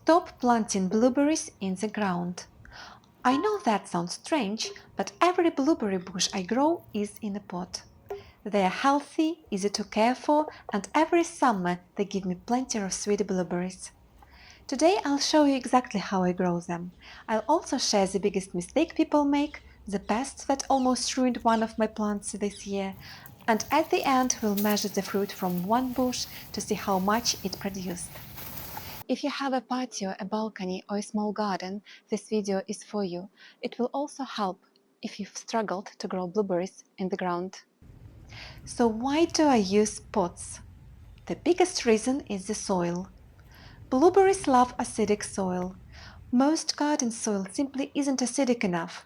Stop planting blueberries in the ground. I know that sounds strange, but every blueberry bush I grow is in a pot. They are healthy, easy to care for, and every summer they give me plenty of sweet blueberries. Today I'll show you exactly how I grow them. I'll also share the biggest mistake people make, the pest that almost ruined one of my plants this year, and at the end we'll measure the fruit from one bush to see how much it produced. If you have a patio, a balcony, or a small garden, this video is for you. It will also help if you've struggled to grow blueberries in the ground. So why do I use pots? The biggest reason is the soil. Blueberries love acidic soil. Most garden soil simply isn't acidic enough.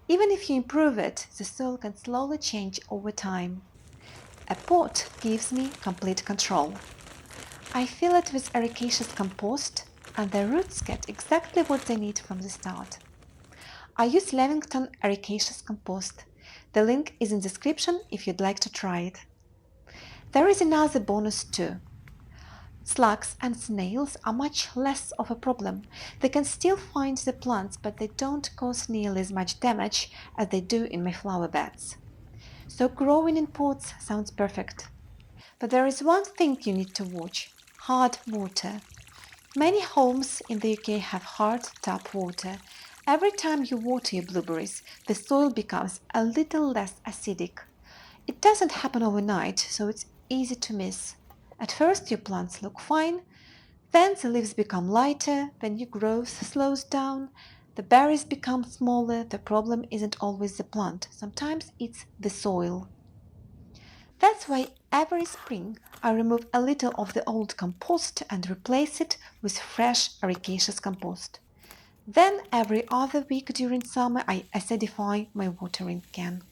Even if you improve it, the soil can slowly change over time. A pot gives me complete control. I fill it with ericaceous compost, and the roots get exactly what they need from the start. I use Leamington ericaceous compost. The link is in the description if you'd like to try it. There is another bonus too. Slugs and snails are much less of a problem. They can still find the plants, but they don't cause nearly as much damage as they do in my flower beds. So growing in pots sounds perfect. But there is one thing you need to watch: hard water. Many homes in the UK have hard tap water. Every time you water your blueberries, the soil becomes a little less acidic. It doesn't happen overnight, so it's easy to miss. At first your plants look fine, then the leaves become lighter, then your growth slows down, the berries become smaller. The problem isn't always the plant, sometimes it's the soil. That's why every spring I remove a little of the old compost and replace it with fresh ericaceous compost. Then every other week during summer I acidify my watering can.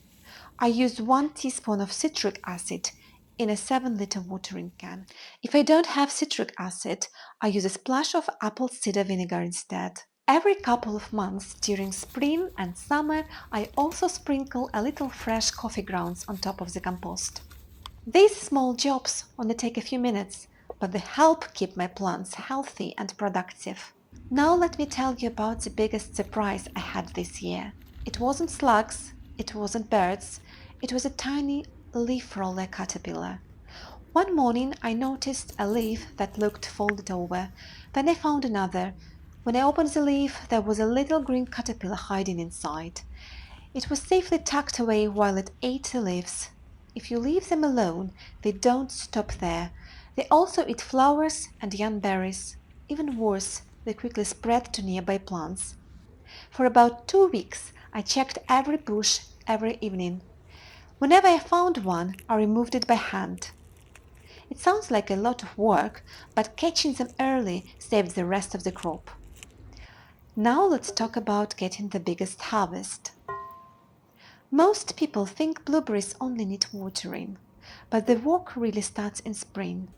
I use 1 teaspoon of citric acid in a 7-liter watering can. If I don't have citric acid, I use a splash of apple cider vinegar instead. Every couple of months during spring and summer, I also sprinkle a little fresh coffee grounds on top of the compost. These small jobs only take a few minutes, but they help keep my plants healthy and productive. Now let me tell you about the biggest surprise I had this year. It wasn't slugs, it wasn't birds, it was a tiny leafroller caterpillar. One morning I noticed a leaf that looked folded over, then I found another. When I opened the leaf, there was a little green caterpillar hiding inside. It was safely tucked away while it ate the leaves. If you leave them alone, they don't stop there. They also eat flowers and young berries. Even worse, they quickly spread to nearby plants. For about 2 weeks, I checked every bush every evening. Whenever I found one, I removed it by hand. It sounds like a lot of work, but catching them early saved the rest of the crop. Now let's talk about getting the biggest harvest. Most people think blueberries only need watering, but the work really starts in spring.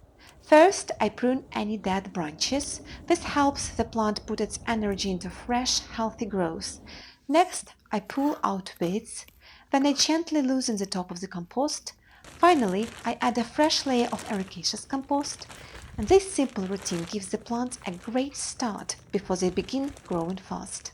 First, I prune any dead branches. This helps the plant put its energy into fresh, healthy growth. Next, I pull out weeds. Then I gently loosen the top of the compost. Finally, I add a fresh layer of ericaceous compost. And this simple routine gives the plants a great start before they begin growing fast.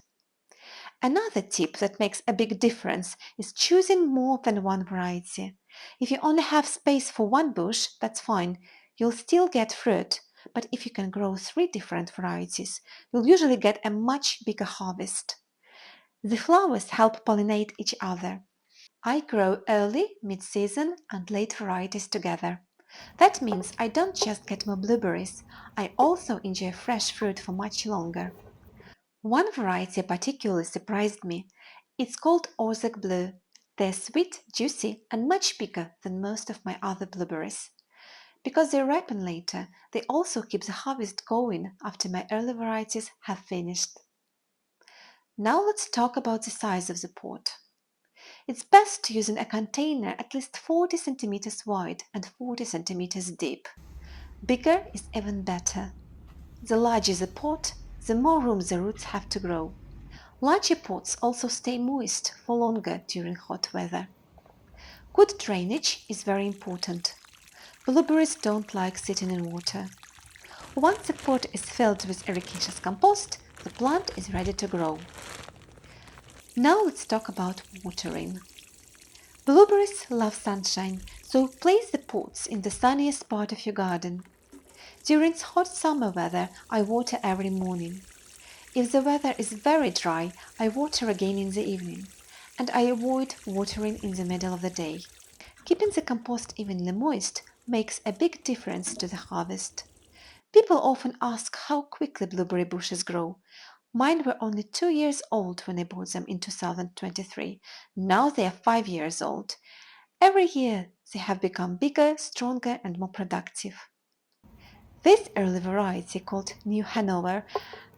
Another tip that makes a big difference is choosing more than one variety. If you only have space for one bush, that's fine. You'll still get fruit. But if you can grow 3 different varieties, you'll usually get a much bigger harvest. The flowers help pollinate each other. I grow early, mid-season, and late varieties together. That means I don't just get more blueberries, I also enjoy fresh fruit for much longer. One variety particularly surprised me. It's called Ozek Blue. They're sweet, juicy, and much bigger than most of my other blueberries. Because they ripen later, they also keep the harvest going after my early varieties have finished. Now let's talk about the size of the pot. It's best to use in a container at least 40 centimeters wide and 40 centimeters deep. Bigger is even better. The larger the pot, the more room the roots have to grow. Larger pots also stay moist for longer during hot weather. Good drainage is very important. Blueberries don't like sitting in water. Once the pot is filled with ericaceous compost, the plant is ready to grow. Now let's talk about watering. Blueberries love sunshine, so place the pots in the sunniest part of your garden. During hot summer weather, I water every morning. If the weather is very dry, I water again in the evening, and I avoid watering in the middle of the day. Keeping the compost evenly moist makes a big difference to the harvest. People often ask how quickly blueberry bushes grow. Mine were only 2 years old when I bought them in 2023. Now they are 5 years old. Every year they have become bigger, stronger, and more productive. This early variety, called New Hanover,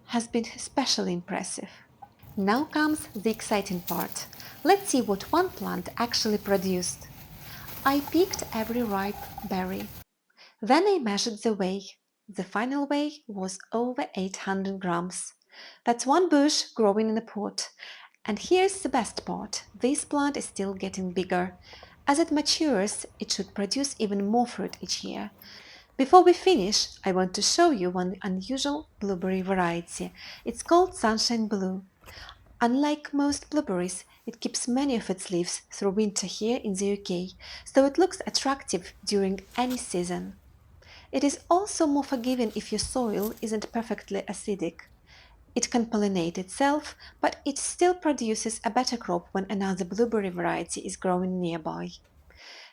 has been especially impressive. Now comes the exciting part. Let's see what one plant actually produced. I picked every ripe berry. Then I measured the weight. The final weight was over 800 grams. That's one bush growing in a pot. And here's the best part. This plant is still getting bigger. As it matures, it should produce even more fruit each year. Before we finish, I want to show you one unusual blueberry variety. It's called Sunshine Blue. Unlike most blueberries, it keeps many of its leaves through winter here in the UK, so it looks attractive during any season. It is also more forgiving if your soil isn't perfectly acidic. It can pollinate itself, but it still produces a better crop when another blueberry variety is growing nearby.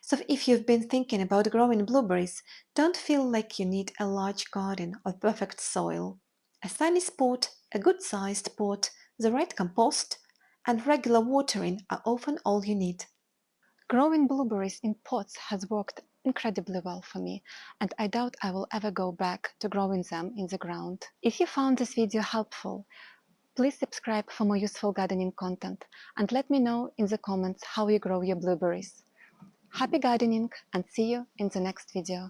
So if you've been thinking about growing blueberries, don't feel like you need a large garden or perfect soil. A sunny spot, a good-sized pot, the right compost, and regular watering are often all you need. Growing blueberries in pots has worked incredibly well for me, and I doubt I will ever go back to growing them in the ground. If you found this video helpful, please subscribe for more useful gardening content and let me know in the comments how you grow your blueberries. Happy gardening and see you in the next video.